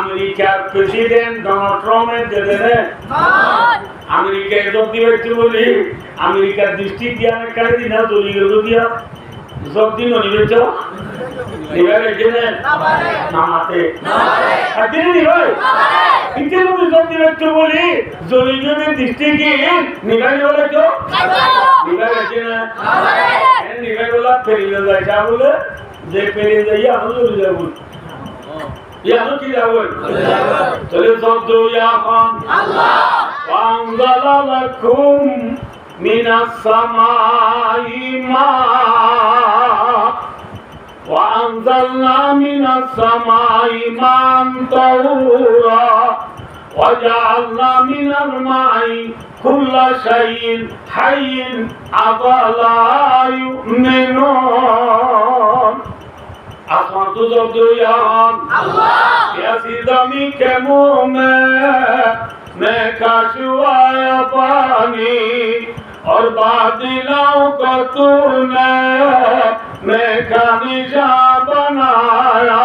আমেরিকার president Donald ট্রাম্পের দেবে আমেরিকায় যোগ দিবে বলি আমেরিকার দৃষ্টি দিয়া কারে দিনা দলীয় দিয়া যোগ দিন নিবে তো নিবে গেলে নামাতে আর দিন নিবে কিন্তু যোগ দিবে বলি দলীয় দৃষ্টি কি নিবে বলে তো নিবে গেলে নিবে বলা ফেরিয়ে যায় যা বলে যে ফেরিয়ে যাই আমরা চলে যাব يا نوكي الأول تلصدوا يا خان وأنزل لكم من السماء ماء وأنزلنا من السماء ماء طهورا وجعلنا من الماء كل شيء حي أفلا يؤمنون आसमान तो जब दो यार कैसी दमी के मुंह में काशुआया पानी और बादलों को तूने मैं का निशान बनाया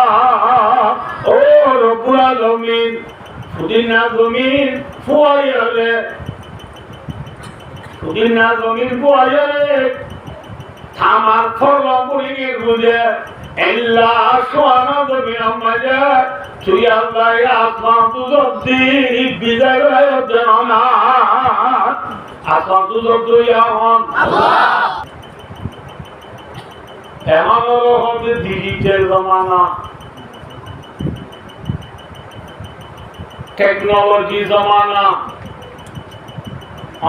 और पूरा ज़मीन फुदीना ज़मीन फुआरे फुदीना ज़मीन फुआरे थामार थोड़ा पूरी गुज़े إلا أشوانا من أمجاد شوية الله يا أصلا تزبدي بداية يبدنا أصلا تزبدي يا هم এমন হলো ডিজিটাল জমানা টেকনোলজি জমানা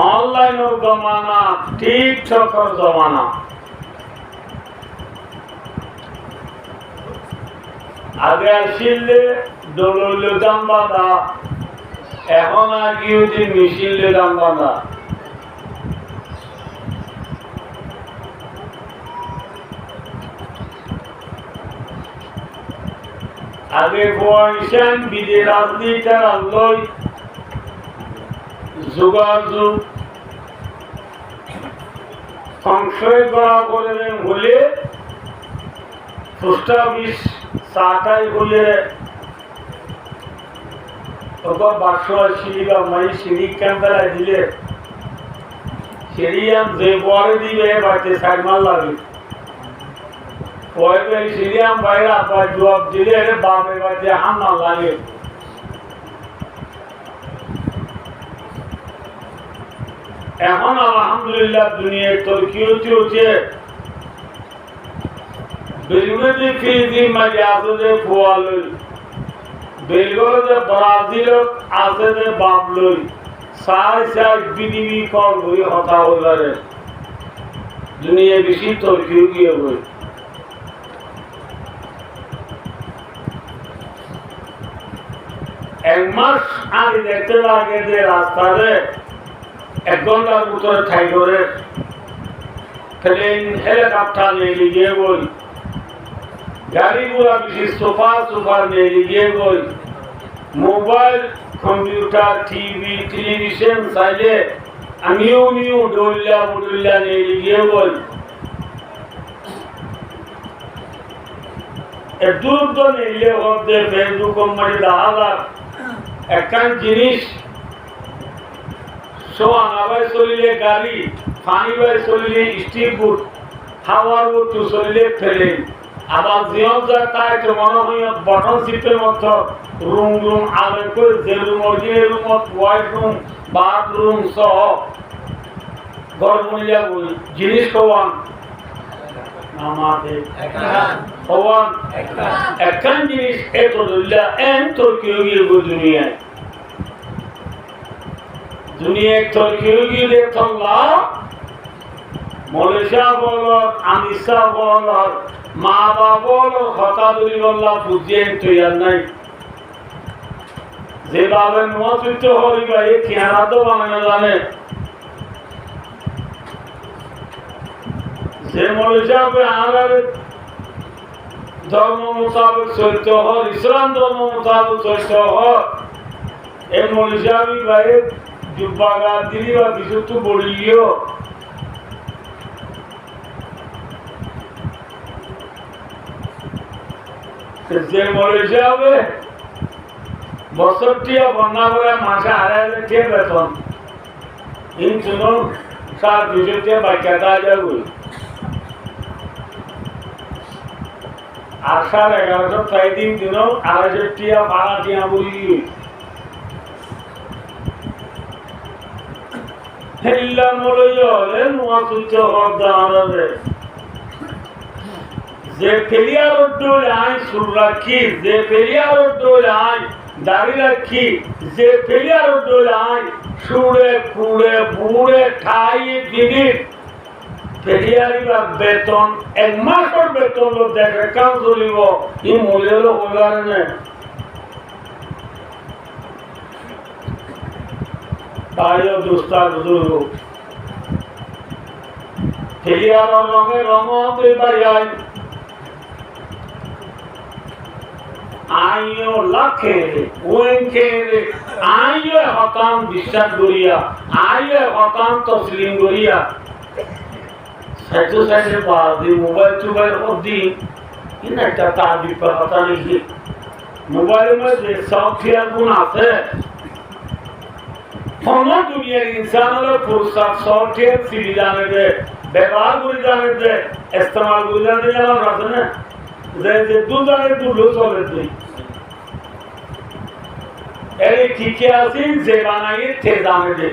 অনলাইন জমানা টিকটকের জমানা আগে আসলে দললে দাম বাঁধা এখন আগে যে মিছিলে দাম বাঁধা আগে পয়সান বিদে রাজনীতির আল্লই যোগাযোগ সংশয় করা করে হলে পোস্ট অফিস साटाई बोले तो बाशो सीढ़ी का मई सीढ़ी के अंदर दिले सीढ़ी हम जे बोरे दिले बाटे साइड मार लगी कोई तो सीढ़ी हम बाहर आप जवाब दिले रे बापे बाटे हम ना लगे এখন আলহামদুলিল্লাহ দুনিয়ায় তুর্কি হচ্ছে Belgorod Fiji Majazode Fualul Belgorod Brazil Azade Bablul Sai BDV call Hui Hota Ulare Dunia Bishi Turkey Hui এক মাস আগে দেখতে লাগে যে রাস্তাতে 1 ঘন্টার ভিতরে ঠাই করে প্লেন হেলিকপ্টার নিয়ে গিয়ে বল गाड़ी पूरा विशेष सोफा में लिए गई मोबाइल कंप्यूटर टीवी टेलीविजन साइले अन्योन्यो डोलिया ने लिए गई दूर तो नहीं ले होते फेसबुक कंपनी दादा एकान जिनिस सोआना भाई सोलिले गाड़ी पानी भाई सोलिले स्टील बुट हावार बुट तो सोलिले फेले আবার জিও যা তাই তো মনে হয় বটন সিটের মতো রুম আগে করে যে room original room white room bathroom সহ ঘর বনিয়া বই জিনিস কোয়ান নামাতে কোয়ান একখান জিনিস এত দুল্লা এন তো কেউ গিয়ে দুনিয়ায় তো কেউ গিয়ে দেখলা মলেশিয়া বলো আমিসা বলো মা বাবা কথা দুই বললা বুঝিয়ে তৈয়ার নাই যেভাবে মহাযুদ্ধ হইবা এই চেহারা তো বানানো জানে যে মহিষাবে আর ধর্ম মোতাবেক চলতে হয় ইসলাম ধর্ম মোতাবেক চলতে হয় এই মহিষাবি ভাই জুব্বাগা দিলি বা কিছু তো বলিও যে মরে যাবে বছরটিও বন্যা করে মাসে 2,500 বেতন ইনশুনো 200 বাচ্চা তা যাবে আর 1150 তাই দিন 250 ভাড়া দিয়া বলি হেল্লা মলইলে নোয়া সুচ হদারে যে ফেলিয়ার ডোল আই সুর রাখি যে ফেলিয়ার ডোল আই দাড়ি রাখি যে ফেলিয়ার ডোল আই সুরে কুড়ে বুড়ে ঠাই দিদি ফেলিয়ারি বা বেতন 1 মাসের বেতন দেখে কাম চলিব ই মূল্য হলার নে তাইও দুস্তা বুজুর্গ ফেলিয়ার রঙে রঙ হতে পারি আইও লাখে ওয়েনকে আইও হতাম বিশ্বাস করিয়া আইও হতাম তসলিম করিয়া সাইজে বাদি মোবাইল অবধি একটা তার বিপদ কথা নেই মোবাইলের মধ্যে সফটওয়্যার গুণ আছে কোনো দুনিয়ার ইনসান হলে ফুরসাদ সফটওয়্যার সিডি জানে দে ব্যবহার করে জানে দে ইস্তেমাল করে জানে দে আমার আছে না যে দুজনের দুটো চলে তুই এই ঠিকই আছি যে বানাই তে জানে দে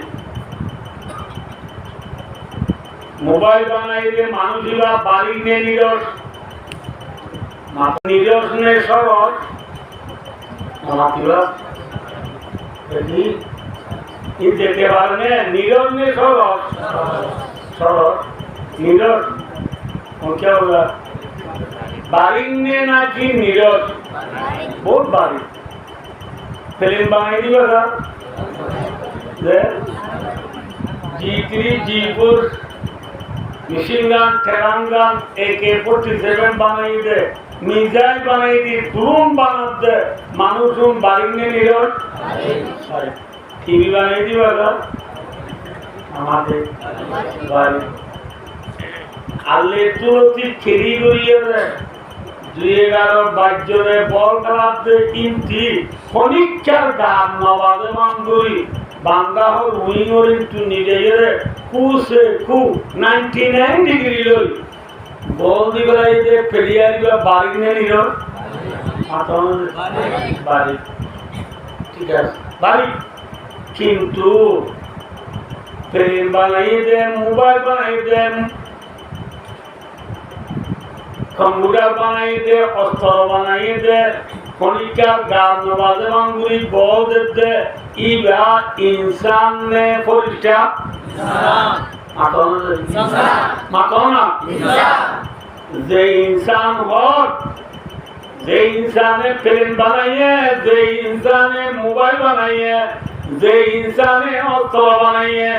মোবাইল বানাই দে মানুষরা বাড়ি নিয়ে নিরস নিরস নে সরস মাতিবা এই যেতে পারে নিরস নে সরস সরস নিরস क्या होगा बारी ने ना की नीरज बहुत बारी फिल्म बनाई थी बता G3 G4 mission gun terrain gun AK-47 बनाई दे मिसाइल बनाई थी ड्रोन बना दे मानुषों बारी ने नीरज टीवी बनाई थी बता हमारे बारी আলে তুলতি খেরি গড়িয়ে রে 211 বাজ্যরে বল খেলাতে কিনতি ফনিকার গান নবাদে মাঙ্গুরি বান্দা হল উইঙ্গর ইনটু নিলে রে কুসে কু 99 ডিগ্রি লই বল দিগলাই যে ফেলিয়ারি বা বাড়ি নে নিল মাতন বাড়ি ঠিক আছে বাড়ি কিন্তু ফেলিন বানাই দেন মোবাইল বানাই দেন कंप्यूटर बनाई दे अस्त्र बनाई दे फनिका गान नवाजे मांगुरी बोल देते इबा इंसान ने फरिश्ता मातोना जे इंसान हो जे इंसान ने फिल्म बनाइए जे इंसान ने मोबाइल बनाइए जे इंसान ने अस्त्र बनाइए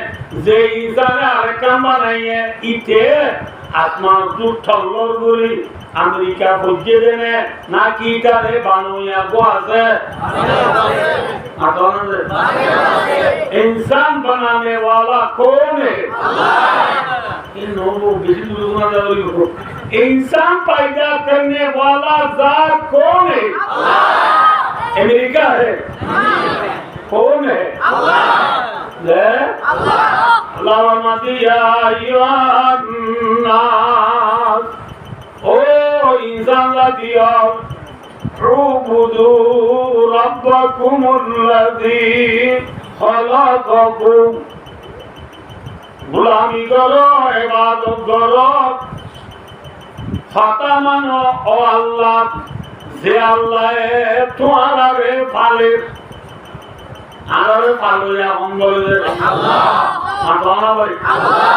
जे इंसान ने अरकाम बनाइए इते आसमान तू ठल्लोर गुरी अमेरिका फौजे देने ना की करे बानोया गुआसे इंसान बनाने वाला कौन है अल्लाह इन लोगों बिजली दुनिया दावरी को इंसान पैदा करने वाला ज़ात कौन है अल्लाह अमेरिका है कौन है अल्लाह اللهم يا ايها الناس او انسان لديا اعبدوا ربكم الذي خلقكم غلامی کرو عبادت کرو ফাতা মানো ও আল্লাহ যে আল্লাহ তোমারা রে পালে आरे पालो या अंगोले अल्लाह माताना भाई अल्लाह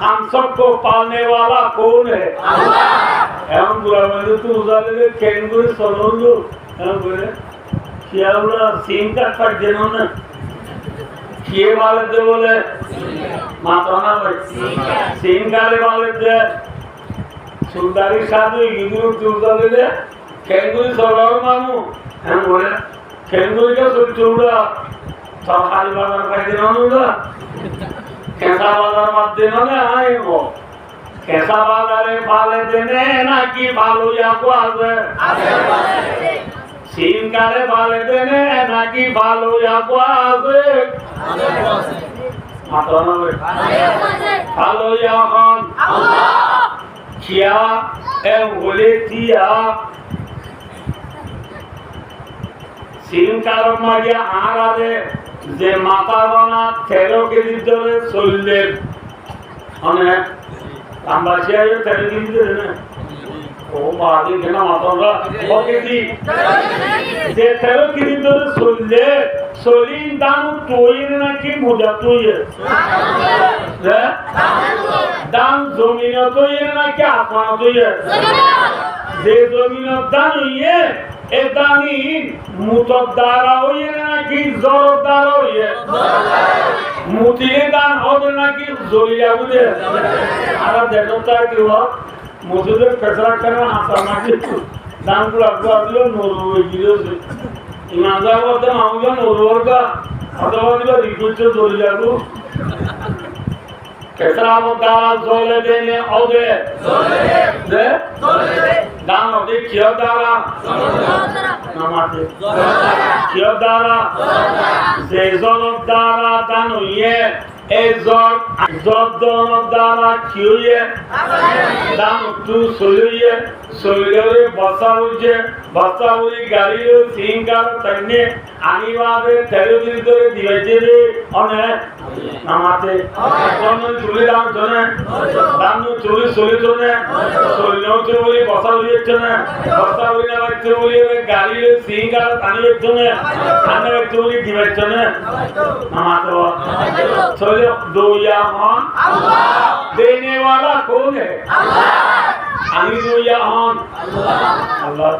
हम सबको पालने वाला कौन है अल्लाह एवं बुरा में तू उजाले ले केंगुरी सोलोलू एवं बोले क्या बोला सीन का पर जिन्होंने किए वाले दे बोले माताना भाई सीन काले वाले दे सुंदरी साधु इधर तू उजाले ले केंगुरी सोलोलू मानू एवं बोले केंगुरी का सोचूड़ा सरकारी बाजार का दिन होगा कैसा बाजार मत दिन होगा आए वो कैसा बाजार है पाले देने ना कि पालो या को आवे সিনকারে ভালো দেনে নাকি ভালো আছে মাত্র না ভালো এখন খিয়া বলে তিয়া সিনকার মারিয়া আর আছে যে মাথা বানা 13 কেজি ধরে চললেন অনেক আমবাসিয়া 13 কেজি ধরে না ও বাড়ি কেন মাথা কেজি যে 13 কেজি ধরে চললে চলিন দাম তৈর নাকি মোজা তৈর দাম জমিন তৈর নাকি আসমান তৈর যে জমিনের দান হইয়ে এ দানি মুতর দ্বারা হইয়ে নাকি জ্বর দ্বারা হইয়ে মুতিয়ে দান হবে নাকি জলিয়া বুঝে আর দেখো তা কি হয় মসজিদের ফেসলা করে হাসা নাকি দানগুলো আগলো নরু হয়ে গিয়েছে ইমানদার মধ্যে মামুলা নরুয়ারটা অথবা দিবা রিকুচ্ছ জলিয়াগু ফেসলা মধ্যে জলে দেনে হবে দে দান হবে কিয় দ্বারা নামাতে কিয় দ্বারা যে জলের দ্বারা দান হইয়ে এই জল দ্বারা কি হইয়ে দান একটু চলিয়ে চলিয়ে বসা হইছে বসা হই গাড়ি সিংকার তাইনে আনিবাদে 13 দিন ধরে দিয়েছে রে অনেক নামাতে চুলি দাম চলে দাম চুলি চলি চলে চলিও চলি বসা হইছে না বসা হই না বাচ্চা বলি গাড়ি সিংকার টানি হচ্ছে না টানি হচ্ছে বলি দিবেছে না নামাতে चलो दो या हाँ देने वाला कौन है अली दो या हाँ अल्लाह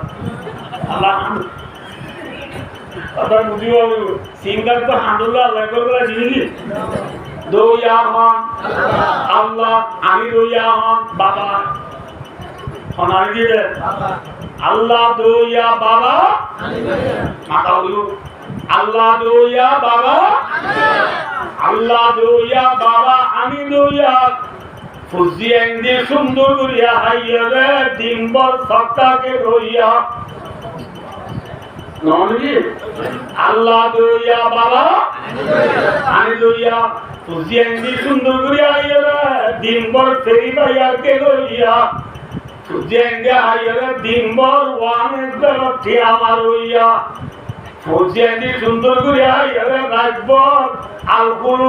अल्लाह अगर मुझे वो सिंगर तो हांडुल्ला लेकर वाला जिंदगी दो या हाँ अल्लाह अली दो या हाँ बाबा हमारे लिए अल्लाह दो या बाबा माता बोलो अल्लाह दो या बाबा আল্লাহ দইয়া বাবা আমি দইয়া ফুজি এন্ডি সুন্দর করিয়া হাইয়ারে দিনভর সপ্তাহকে রইয়া ননি আল্লাহ দইয়া বাবা আমি দইয়া ফুজি এন্ডি সুন্দর করিয়া হাইয়ারে দিনভর ফেরি ভাইয়াকে রইয়া ফুজি এন্ডি হাইয়ারে দিনভর ওয়ানের দরটি আমার রইয়া ফুজিয়ানি সুন্দর করিয়া ইয়ারে রাজবর আলকুল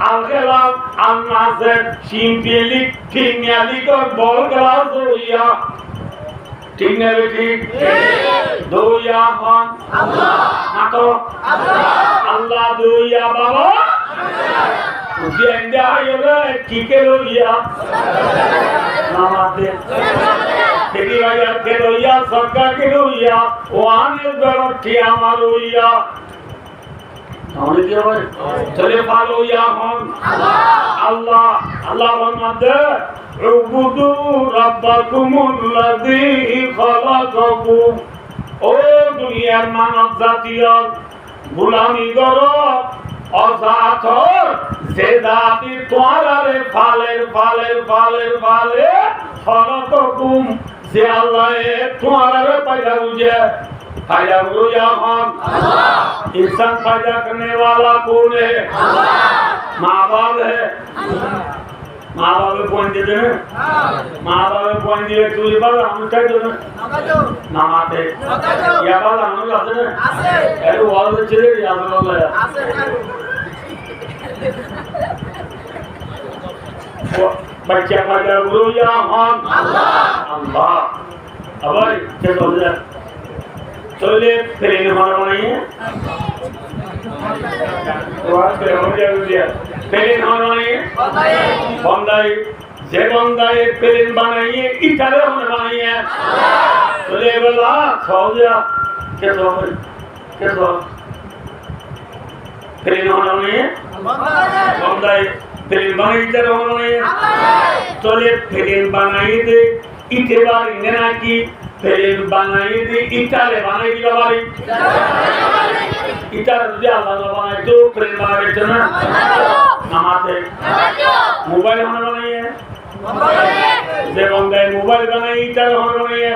আলগেলাম আলনাসে সিম্পিলি ঠিনিয়ালি কর বল গ্লাস হইয়া ঠিক না ঠিক দইয়া মান আল্লাহ মাতো আল্লাহ দইয়া বাবা ফুজিয়ানি ইয়ারে ঠিকে লইয়া নামাতে तेरी वजह के रोइया सरकार के रोइया वाने बरठी हमार रोइया हमने क्या भाई चले फालो या हम अल्लाह अल्लाह वमदे उबुदु रब्बकुमुल्लज़ी खलक़कुम ओ दुनियार मानव जातिया गुलामी करो অসাথ যে জাতি তোমারে ফালের ফালের ফালের ফালে ফলকুম যে আল্লাহ তোমারে पैदा বুঝে पैदा বুঝে हम इंसान पैदा करने वाला कौन है माँ बाप है माँ बाप पॉइंट देते हैं माँ बाप पॉइंट दिए तुझे बात हम क्या देते नामाते या बात हम लोग आते हैं अरे वो वाले चले या तो लोग आया बच्चा पैदा करो या हम अल्लाह अब क्या बोल रहे चले फिर इन हमारा नहीं है तो आज फिर हम क्या बोल दिया फिर इन हमारा नहीं है बंदाई जे बंदाई फिर इन बनाइए इताले हमने बनाई है चले बोला सो गया क्या सो फिर इन हमारा नहीं है बंदाई फिर इन बनाई इताले हमने नहीं है चले फिर इन बनाई दे इतने बार इन्हें की फिर बनाई दे इताले बनाई की बारी इताले तुझे अल्लाह बनाई तो फिर बनाई चलना नमाज़ मोबाइल होने वाला है যে বন্দায় মোবাইল বানায় ইটার হন বানাইয়ে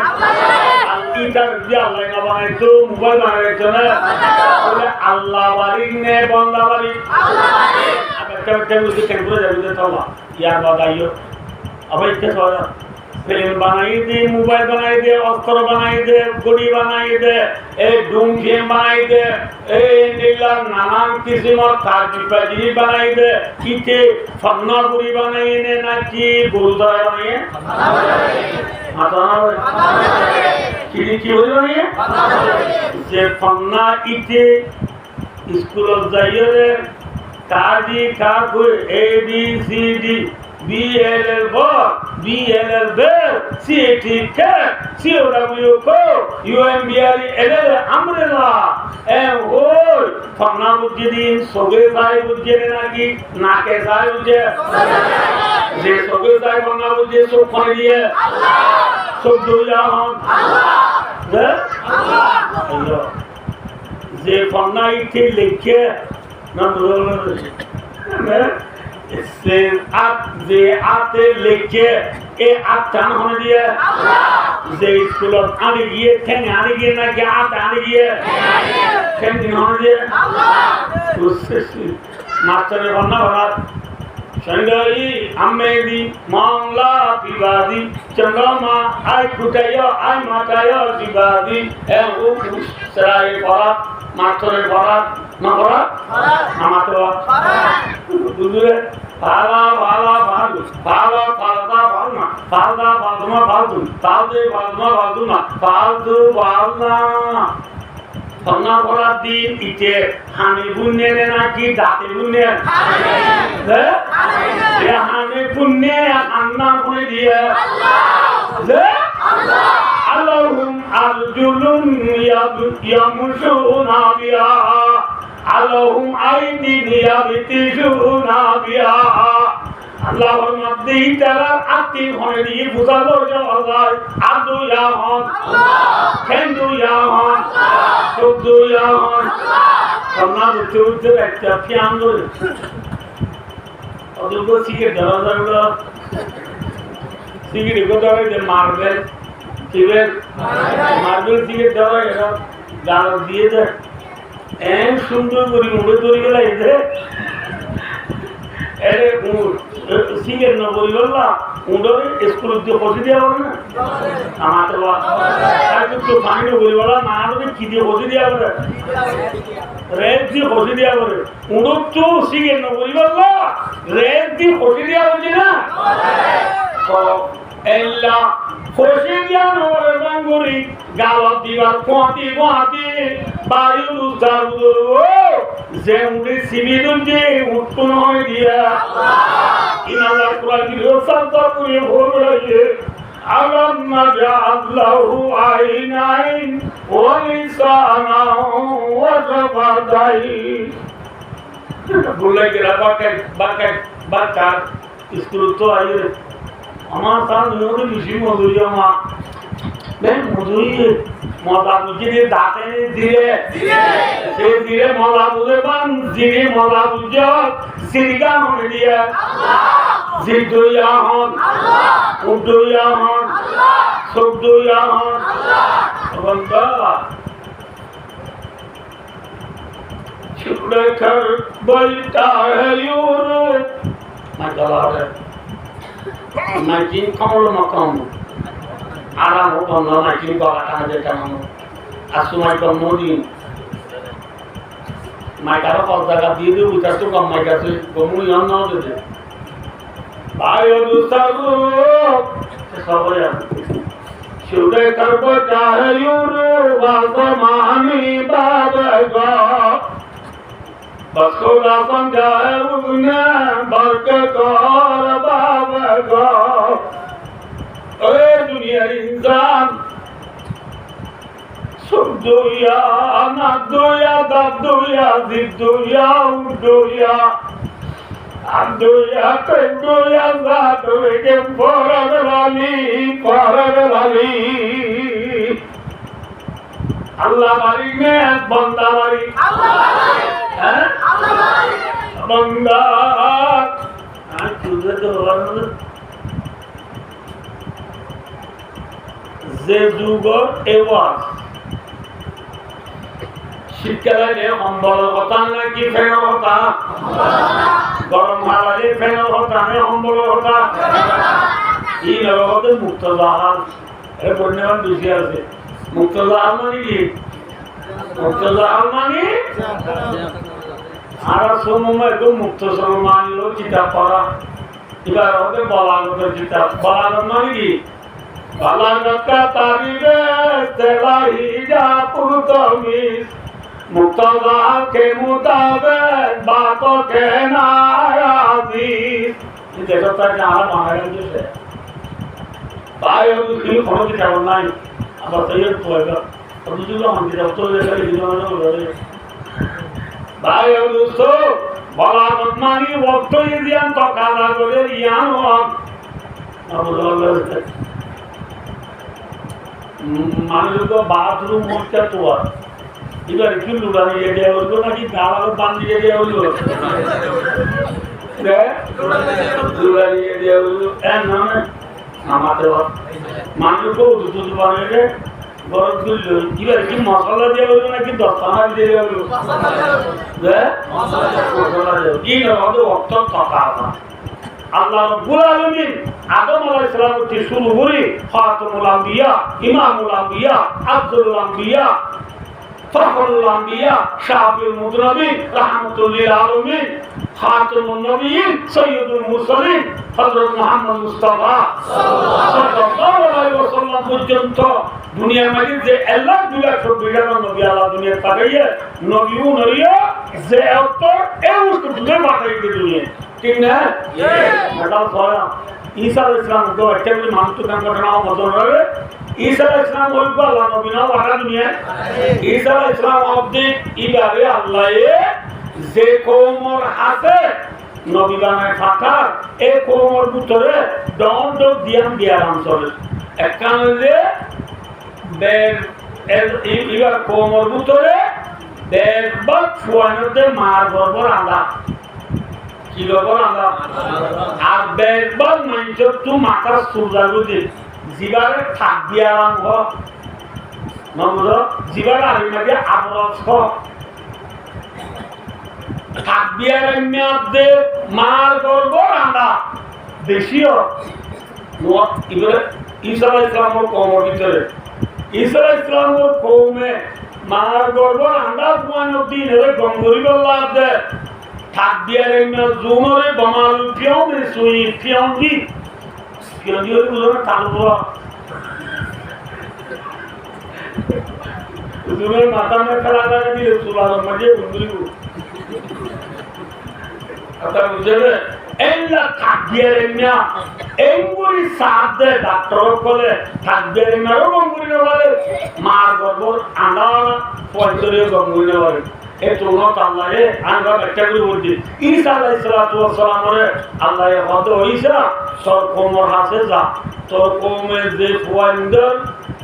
ইটার যে আল্লাহ না বানায় তো মোবাইল বানাইছো না বলে আল্লাহ বাড়ি নে বন্দা বাড়ি আবার কেন বুঝি কেন করে যাবে তো আল্লাহ ইয়ার বাদাইও আবার ইচ্ছে সরা फिल्म बनाई दे मोबाइल बनाई दे अस्त्र बनाई दे गुड़ी बनाई दे डूम गेम बनाई दे नानान किस्म ताजी बनाई दे किथे फन्ना गुड़ी बनाई ने ना कि गुरुद्वारा बनाई की बनाई जे फन्ना इथे स्कूल जाइए रे काजी का कोई ABCD BLL bar, BLL bear, CAT cat, COW co, UMBR LL umbrella, and all. Famna bujjidin, soge sai bujjene naki, nake sai bujje. Je soge sai famna bujje sob khone diye. Sob duya hon. Allah. Je famna ite lekhe, na bolo. से आप जे आते लेके ए आप जान होने दिए जे school आने गए ठेंग आने गए ना क्या आते आने गए ठेंग दिन होने दिए उससे मास्टर ने बनना बना शंगरी अम्मेदी मामला विवादी चंद्रमा आई कुटाया आई माटाया विवादी ए वो सराय पड़ा मास्टर ने पड़ा ना पड़ा हमारे दूसरे फाला फाला फालू फाला फालदा फालना फालदा फालदुमा फालदू फालदे फालदुमा फालदुमा फालदू फालना फन्ना पड़ा दिन इचे हानि बुन्ने ने ना की दाते बुन्ने है ये हानि बुन्ने अन्ना बुने दिए अल्लाहुम अर्जुलुम यमुशुना बिहा अल्लाहुम आइदिन याबतिशुना बिहा আল্লাহর মধ্যে তারা আত্মীয় হয়ে দিয়ে বুঝালো যায় আদু ইয়া হন খেন্দু ইয়া হন শুদ্ধু ইয়া হন আমরা বুঝতে একটা ফিয়াম ধরে অদূর শিখে ধরা যাবে শিখে ধরে যে মার্বেল শিখে মার্বেল শিখে ধরা এরা গাল দিয়ে দেয় এম সুন্দর করে মুড়ে ধরে গেল এদের এরে সিঙ্গের ন বললা উন্ডরে স্কুল দিয়ে বসে দেওয়া হবে না আমাদের তাই তো পানি বললা না হলে কি দিয়ে বসে দেওয়া হবে রেড দিয়ে বসে দেওয়া হবে উন্ডর তো সিঙ্গের ন বললা রেড দিয়ে বসে দেওয়া হবে না এল্লা খুশি জ্ঞান ওরে বাঙ্গুরি গাওয়া দিবার কোয়াতি কোয়াতি বায়ু উদ্ধার যে উনি সিমিদুল যে উৎপন্ন হয়ে দিয়া ইনালা কুরআন কি রসাল করে ভরে লাগে আলাম নাজাল্লাহু আইনাইন ওয়া লিসানা ওয়া শাফাতাইন বলে কি বাকা স্কুল তো আইরে আমার তার নদী বেশি মধুরী আমার মধুরী মজা বুঝে দিয়ে দাঁতে দিয়ে সে দিয়ে মজা বুঝে পান যিনি মজা বুঝে সিরিকা মনে দিয়ে জিদ্দুইয়া হন উদ্দুইয়া হন সুদ্দুইয়া হন বন্ধা छुड़ कर बैठा है यूरोप मैं चला है मैं जिन कमल मकाम आराम होता ना मैं जिन को आता है जैसा हम असुमाई को मोदी मैं करो पास जगह दिए दे उधर तो कम मैं कैसे गोमू यहाँ ना दे दे भाई दूसरा सब है छुड़ कर बैठा है यूरोप आसमानी बाबा बस खुदा समझाए उसने बरकत और बाबा अरे दुनिया इंसान सुबदुया नदुया दबदुया जिद्दुया उद्दुया अब्दुया कद्दुया जादुए के फरद वाली अल्लाह बारी में बंदा बारी बंदा तुझे तो যে যুগর এওয়াজ শীতকালে অম্বলের কথা নাকি ফেনের কথা, গরম হালালে ফেনের কথা না অম্বলের কথা। এই নগদে মুক্ত জাহাজ এর বন্যাবান বেশি আছে। মুক্ত জাহাজ মানে কি? মুক্ত জাহাজ মানে আর সময় মুক্ত সময় মানলো কিতাব পড়া। এবার আমাদের বলাগতের কিতাব। বলাগত মানে কি? বলাগত তারিবে তেলাহি যা পুরুতমিস মুক্তদার কে মুতাবেক বাত কে নায়াজিস। এই দেখটা যারা বানায় দিয়েছে তাই ওই কি কোনো কিতাব নাই। আবার তাই পড়া দুটো আমি কিতাব তো লেখা দিলাম বলে ভাই দোস্ত বলাগত মানে ওয়াক্ত ইয়ান তো কাজা করে ইয়ান হক মানুষ তো বাথরুম হচ্ছে তো এবার কি লুড়ানি এরিয়া হলো নাকি গালার বান্দি এরিয়া হলো লুড়ানি এরিয়া হলো আমাদের মানুষকেও দুধ বানিয়ে গরম তুলল। এবার কি মশলা দিয়ে হলো নাকি দস্তানা দিয়ে হলো মশলা দিয়ে কি আমাদের অর্থ কথা আল্লাহ রাব্বুল আলামিন আদম আলাইহিস সালাম থেকে শুরু করে খাতামুল আম্বিয়া, ইমামুল আম্বিয়া, আফজলুল আম্বিয়া, ফখরুল আম্বিয়া, শাফিউল মুদরাবিন, রাহমাতুল লিল আলামিন, খাতামুন নবিয়্যিন, সাইয়্যিদুল মুরসালিন হযরত মুহাম্মদ মুস্তাফা সাল্লাল্লাহু আলাইহি ওয়াসাল্লাম পর্যন্ত দুনিয়ার মাঝে যে আল্লাহ দুনিয়া সব বিধান নবী আল্লাহ দুনিয়া পাঠাইয়ে নবীও নরিয়া যে অত এই উস্ত দুনিয়া পাঠাইয়ে দুনিয়া ঠিক না? মেটাল সরা ঈসা আলাইহিস সালাম তো একটা বলে মানুষ তো কাম করনা মতন হবে। ঈসা আলাইহিস সালাম ওই আল্লাহ নবী না পাঠা দুনিয়া। ঈসা আলাইহিস সালাম অবধি ইবারে আল্লাহ যে কওমর আছে নবী বানায় ফাটার এই কওমর ভিতরে দণ্ড দিয়ারাম চলে একখান হইলে বের ইবার কওমর ভিতরে বেরবাদ ফুয়ানোতে মার বর্বর আলা কি খবর আমরা আর বেরবাদ মাইন্ড টু মাথা সুজাগুদি জিবারে থাক দিয়ারাম হ নমজ জিবারে আমি মাঝে আবরস হ থাক দিয়ারাম মধ্যে মার বর্বর আলা বেশিও নট ইবরে ঈসা আলাইহিস সালামের কওমের ভিতরে ঈসা আলাইহিস সালামের কওমে মার বর্বর আলা কোন দিন এর গঙ্গরি বল্লাহ দে থাক দিয়ারাম জুমরে বমাল পিয়ম সুই পিয়ম দি পিয়ম দি ওরে তালবো জুমরে মাথা মে খেলা করে দিলে সুলার মাঝে উন্ডুরি आता मुझे एल्ला थागियरेन्या एंगुरी सादे डॉक्टर कोले थागियरेन्या रो गंगुरी वाले मार गरबर आंदा पॉइंटरे गंगुरी वाले ए तुनो ताल्लाए आंगा बैठा बोलती ईसा अलैहिस्सलातु वस्सलाम रे अल्लाह हदो ईसा सर कोमर हासे जा तो कोमे दे पॉइंटर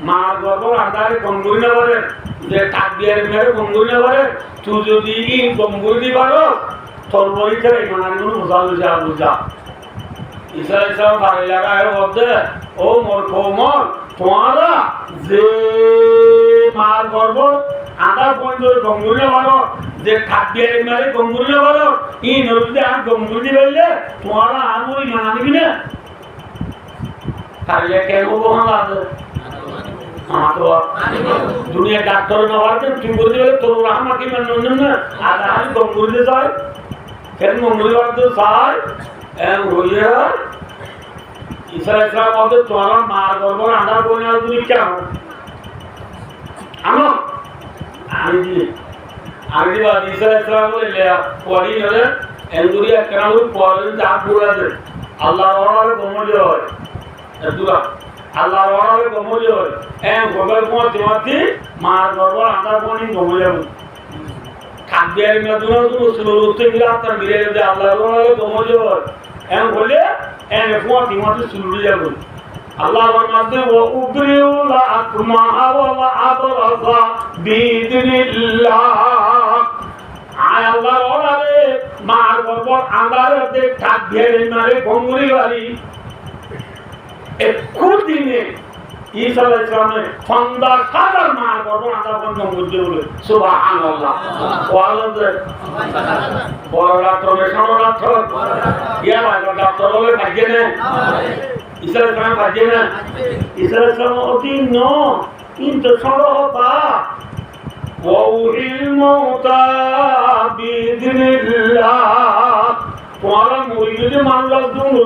मार गरबर आंदा गंगुरी वाले যে থাगियरेन्या रो गंगुरी वाले तू যদি ই গंगुरी বারো তোর বইতে মানাগুলো বুঝালো যা বুঝা ঈসা ঈসা বাড়ি লাগায় বলতে ও মোর কোমর তোমারা যে মার গর্ব আধা পয়েন্ট গঙ্গুরে ভালো যে থাকবে মেরে গঙ্গুরে ভালো ই নদীতে আর গঙ্গুরি বললে তোমারা আমুই মানাবি না তাহলে কেন বহাল আছে দুনিয়া ডাক্তার না হওয়ার তুই বলতে গেলে তোর আমাকে মানবেন না আর আমি গঙ্গুরিতে যাই কেন গঙ্গুরি বাড়তে চাই হইয়া ঈসা ইসলাম বলতে তোমার মার গর্ব রান্না করে আর তুমি কেন আমার আমি দিবা ঈসা ইসলাম বলে পড়ি হলে এন্দুরিয়া কেন পড়ে যা পুরা দে আল্লাহ ওয়ার গমজ হয় দুরা আল্লাহ ওয়ার গমজ হয় গোবর তোমাতি মার গর্ব রান্না করে গমজ হবে খাদ্যের মেদুনা তো সুলুতে গিলা তার মিলে দে আল্লাহ ওয়ার গমজ হয় বলে ফুয়াতি মাটি সুলুড়ে যাবে আল্লাহ ফরমাতে ওয়া উবরিউ লা আকমা ওয়া আবরাসা বিইذنিল্লাহ আয় আল্লাহ ওরে মার বরবর আন্দারে দে থাক ধেরে মারে গঙ্গুরি বাড়ি একু দিনে ঈসা আলাইহিস সালামের ফন্দা সাদার মার করব আদা বন্ধ বুঝে বলে সুবহানাল্লাহ ওয়ালাদে বড় রাত্র মেশানো রাত্র ইয়া লাগা ডাক্তার বলে ভাগ্যে না ঈসা আলাইহিস সালাম ভাগ্যে না ঈসা আলাইহিস সালাম অতি ন কিন্তু সরবা ওয়াউহিল মাউতা বিইذনিল্লাহ তোমারা মরিগিলে মানুষ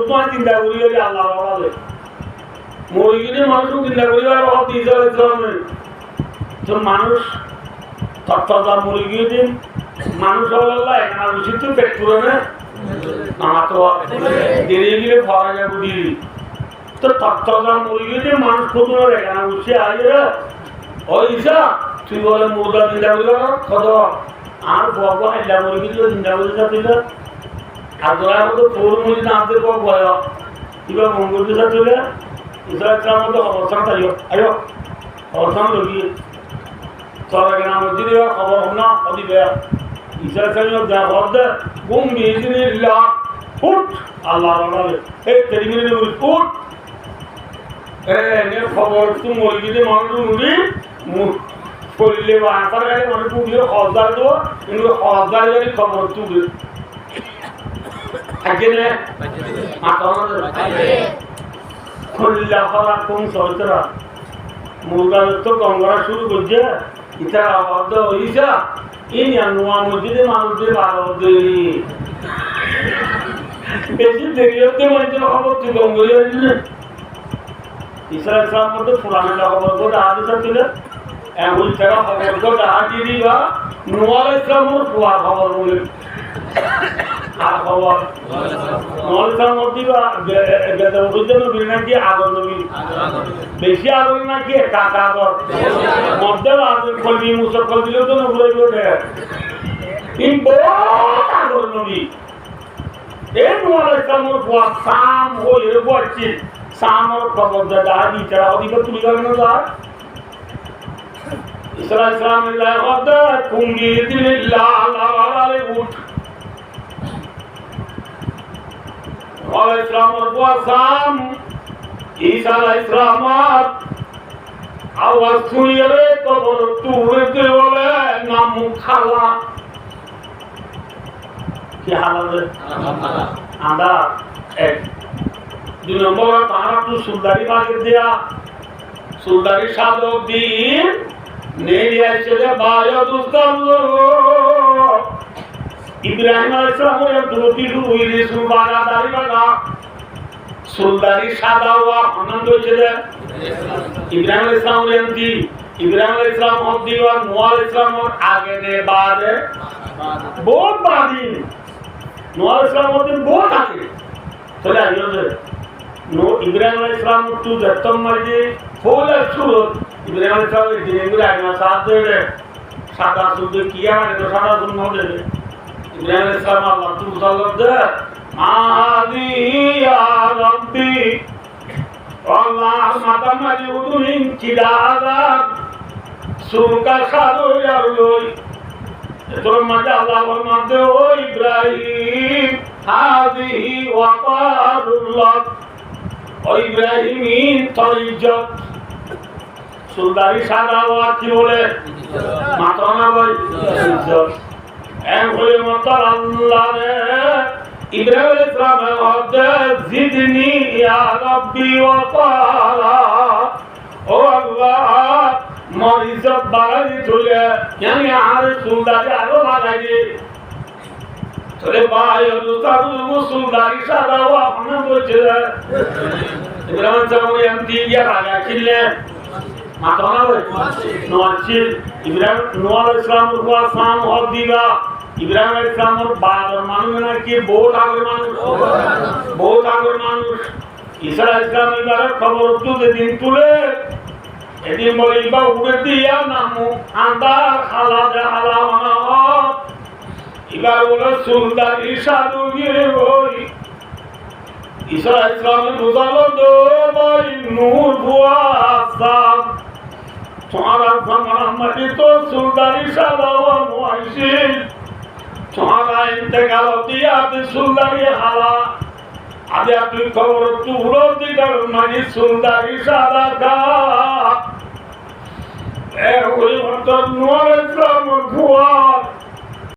তোমার চিন্তা করি আল্লাহ বলে মরিগিলে মানুষ চিন্তা করি আর ঈসা আলাইহিস সালামের তো মানুষ তত্ত্বদার মরিগিলে দিন মানুষ আল্লাহ এখানে উচিত পেট পুরো না আমার তো দেরি গিলে ভরা যাবো দিদি তো তত্ত্বদার মরিগিলে মানুষ প্রথম এখানে উঠছে আগে ও ঈসা তুই বলে মুর্দা চিন্তা করি কত আর বাবা চিন্তা করি কিন্তু চিন্তা করি না তুই আর তোরা মতো তোর মুড়ি নামতে বয় কিবা মঙ্গল দিশা চলে ইসরায়েলের মতো অবস্থান তাইও আয়ো অবস্থান লগিয়ে তোর এখানে মধ্যে দেওয়া খবর হল না অদিবে ইসরায়েলের যা হদ্দে গুম বিইذনিল্লাহ উঠ আল্লাহ বলে এই তেরি মিনিট উঠ নে খবর তুমি মরিগিলে মানুষ মুড়ি করলে বা আসার গাড়ি মানুষ পুড়িয়ে হজদার দেবো কিন্তু হজদার গাড়ি খবর তুলে আজকে মাথা খুললা হওয়া কোন সহজরা মুরগা তো গঙ্গা শুরু করছে ইটা আবদ্ধ হয়েছে এই নোয়া মসজিদে মানুষদের 12 দেরি বেশি দেরি হতে মানে খবর তুই গঙ্গা ইসরায়েল ইসলাম মধ্যে পুরানো খবর করে আদিসা ছিল এমন টাকা খবর করে আদি দিবা নোয়া ইসলামের পুয়া খবর বলে আর খবর মৌলিকার মধ্যে নাকি আগর নবী বেশি আগর নাকি কাকা আগর মধ্যে আগর কলবি মুসফল দিলেও তো নবুলাই ওঠে কিন্তু আগর নবী এই মৌলিকার পর সাম হয়ে বলছি সামর খবর দাদা দিচারা ওদিকে তুলে গেল না ইসরায়েল ইসলামের মধ্যে কুঙ্গি দিল্লাহ আল্লাহ উঠ ইসলামের সাম ঈসা আলাইহিস সালাম আওয়াজ শুনিয়ে রে কবর তুলে বলে নাম খালা কি হালালে আদা এক 2 নম্বর তারা তো সুলদারি বাগে দেয়া সুলদারি সাধক দিন নেই আসে বায়ু দুস্তম ইব্রাহিম আলাইহিস সালামের দুটি রুইলি সুবাগা দাড়ি বাগা সুলদারি সাদা ওয়া আনন্দ হচ্ছে ইব্রাহিম আলাইহিস সালামের দি ইব্রাহিম আলাইহিস সালাম হদ্দি ওয়া নোয়া আলাইহিস সালামের আগে নে বাদে বহুত বাদি নোয়া আলাইহিস সালামের দিন বহুত আগে চলে আইলো যে নো ইব্রাহিম আলাইহিস সালাম টু দত্তম মাঝে ফুলে শুরু ইব্রাহিম আলাইহিস সালামের দিনে গুলো আগে সাথ দেবে সাদা শুদ্ধ কিয়া মানে তো সাদা শুদ্ধ হবে ইব্রাহিম আলাইহিস সালাম আল্লাহ তু সাল্লাল্লাহু আদি ইয়া রাব্বি আল্লাহ মাতামাজি উদুমিন কিলাদা সুকা সাদু ইয়ারুই তোর মাঝে আল্লাহ ফরমাতে ও ইব্রাহিম হাদিহি ওয়াকারুল্লাহ ও ইব্রাহিম তরিজত সুলদারি সাদা ওয়া কি বলে মাথা না বল ইজ্জত এম হয়ে মত আল্লাহ রে ইব্রাহিম আলাইহিস সালামের হদে জিদনি ইয়া রাব্বি ওয়া তাআলা ও আল্লাহ মরিজত বাড়াই চলে yani আর সুলদারি আরো বাড়াই চলে ভাই তো সুলদারি সাদা ওয়া আপনা বলছে ইব্রাহিম সালামের এমতি ইয়া রাজা ছিলে মাথা না বল নওয়াজিল ইব্রাহিম নোয়া আলাইহিস সালাম হদ দিবা ইব্রাহিম আলাইহিস সালামের বাবার মানুষ নাকি বহুত আগের মানুষ ঈসা আলাইহিস সালামের খবর তুলে দিন তুলে এদিন বলে ইবা উড়ে দিয়া নামু আন্দার খালা জাহালা মানা ইবা বলে সুলদারি সাধু গিয়ে বই ঈসা আলাইহিস সালামের বুঝালো দো ভাই নূর বুয়া সাব তোমারা জামানা মাটি তো সুলদারি সাদা ওয়া মুআশিল तुम्हारा इंतकाल दिया सुलदारी हाला আজ তুই খবর তুলো দিগার মাঝি সুলদারি সাদা কা এ ওই মত নোর ইসলাম ফুয়াদ